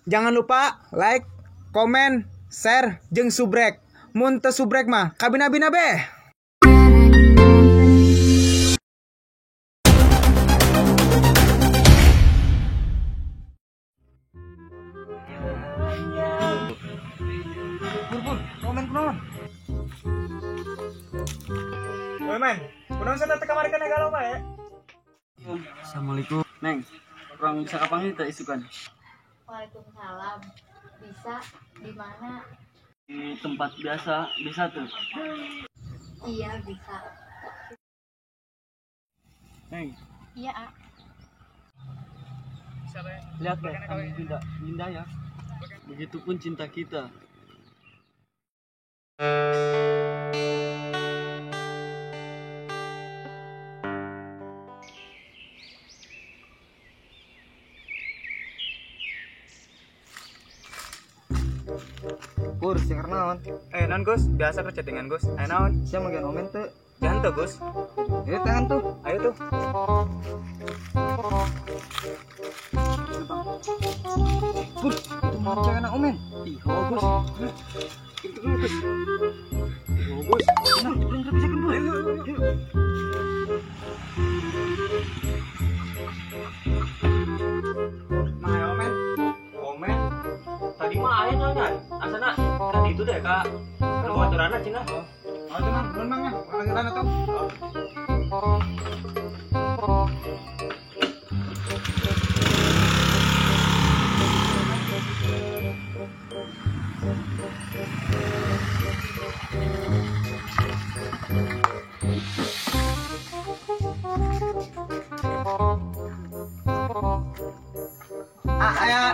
Jangan lupa like, komen, share, jeung subrek. Mun teu subrek mah kabina-bina beh. Pur, komen kunaon? Woi men, kunaon sana teh kamari kana galau bae? Assalamualaikum, Neng. Kurang bisa kapan kita isukan? Waalaikumsalam. Bisa di mana? Di tempat biasa, bisa tuh. Iya bisa. Neng, Iya. A. lihat deh, kami tidak indah ya. Begitupun cinta kita. Pur, sing naon? Non Gus, biasa kerja dengan Gus. Naon? Siapa mau omen tuh? Jangan tuh Gus. Tangan tuh. Ayo tuh. Pur, itu mau jangan omen. Ih, Gus. Itu dulu, Gus. Gus. Nah, belum bisa kan, Ayo. Nah, omen. Omen. Tadi mah ayo nanya, asana kan itu deh kak, rumah turana cina. Oh, itu Mang, belum Mang ya. Orang tuh.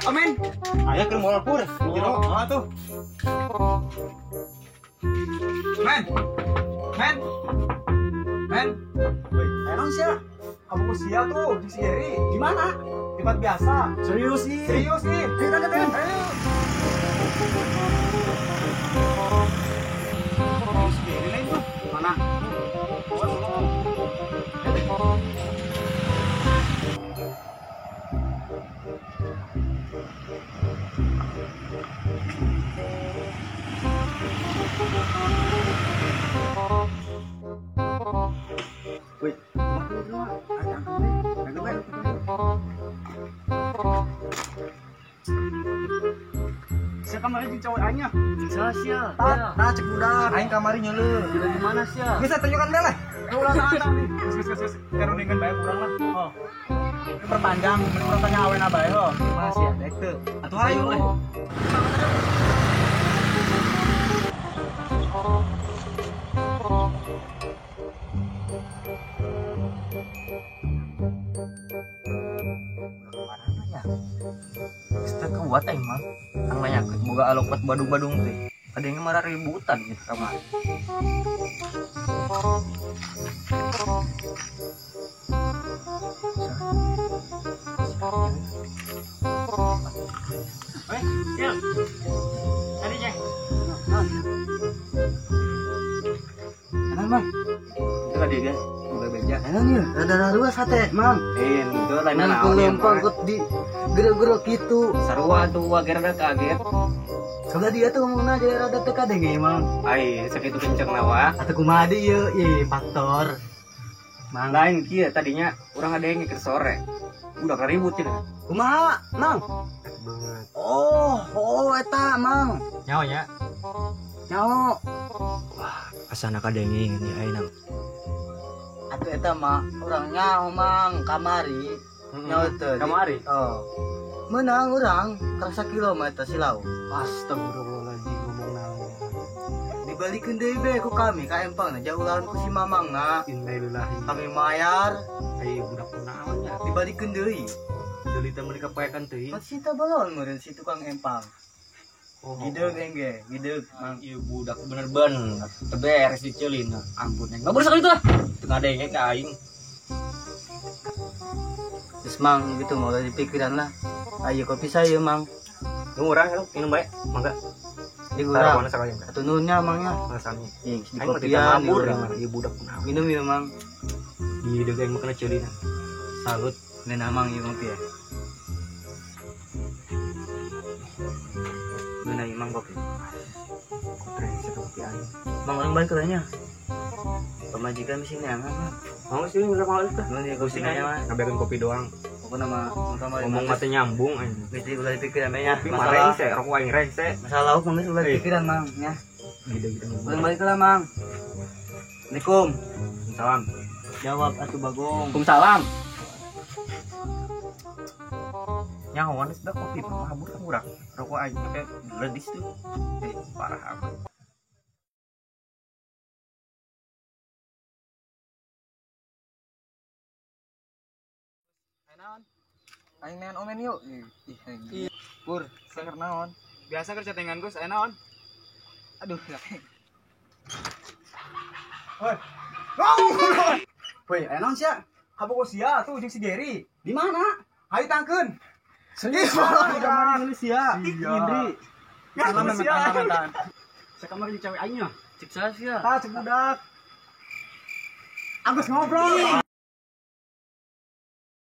Omen. Ayo ke mall pur, Jero, tuh. Men. Woi, emang sia? Kamu sia tuh di sini. Di mana? Tempat biasa. Serius nih. Kita ayo. Sendiri lain tuh. Mana? Wait, Sia kamari jeung cowok aing nya. sia. Nah, cek budak. Aing kamari nyeuleuh. Udah di mana sia? Bisa tunjukkan deh lah. Ulah tahan nih. Geus. Terundingan bae kurang lah. Oh. Ini perpanjang, menurut tanya awena bae ho. Mana sia? Dek tuh. Atuh ayo. Kita kuat emang. Ang banyak boga alopat badung-badung teh. Ada yang marah ributan gitu kamar. Sil, tadi ceng. Enak, Mang. Itu tadi guys, boga beja. Enaknya, rada dua sate, Mang. Itu lain Nang naon ya. lempang kut di gerok-gerok gitu. Sarua tuh akhirnya kaget. Sebelah dia tuh ngomongna aja rada teka deh ge, Mang. Ai, sakitu kenceng nawa. Atau kumaha deui ieu, faktor. Mang lain kieu tadinya urang ada yang ngikir sore. Udah ribut ya. Kumaha, Mang? Oh, eta, Mang. Nyawanya. Nyaho. Asana kadenging di ayeuna. Atuh eta mah urang nyaho, Mang, kamari. Nyaho teh. Kamari. Oh. Menang urang karasa kilometer silau. Astagfirullahaladzim ngomong naon. Dibalikeun deui be ku kami ka empangna jauh lawan ku si Mamangna. Innalillahi. Kami mayar, Ai budak kunaon nya. dibalikeun deui. Deuli teh mereka paekan teuing. Pas sita balon meureun si tukang empang. Oh, Gideug engge, gideug, Mang. ieu budak bener-bener teu beres diceulin. Ampun eng. Ngabur sakali tuh. Teu ada yang ka aing. Terus Mang gitu mau dari pikiran lah. Ayo kopi saya Mang. Nu urang ya, minum bae, mangga. Di Taruh urang. mana sakalian. Atuh nuhunnya Mangnya. Ngasani. Ih, di Aing mah kopian. tidak di mabur, urang. ieu budak kunaon. Minum ya Mang. Di deug mah kena ceulin. Salut. Nenek Mang ieu kopi ya. mang kopi. Brengsek kopi aing. Mang orang balik katanya. Pemajikan di sini angan. Mau sih udah mau itu. Nuhun ya Gusti nya mah. Ngabekeun kopi doang. Pokokna mah kamari. Ngomong mati nyambung anjing. Gusti ulah dipikiran bae nya. Kopi mah rengse, rokok aing rengse. Masalah lauk mah ulah dipikiran mang nya. Gede-gede. Orang balik lah mang. Assalamualaikum. Salam. Jawab atuh Bagong. Waalaikumsalam. Nyawan sudah kopi mabur murah. Rokok aing teh ledis tuh. Parah amat. Aing main omen yuk. Iya. Pur, saker naon? Biasa kerja tengan Gus, aya naon? Aduh, ya. Woi, aya naon sia? Kabogo sia tuh jeung si Geri. Di mana? Hayu tangkeun. Serius, kamar geus sia. Indri. Salam mantan. Sakamari jeung cewek aing nya. Cik sia. Tah cek budak. Agus ngobrol.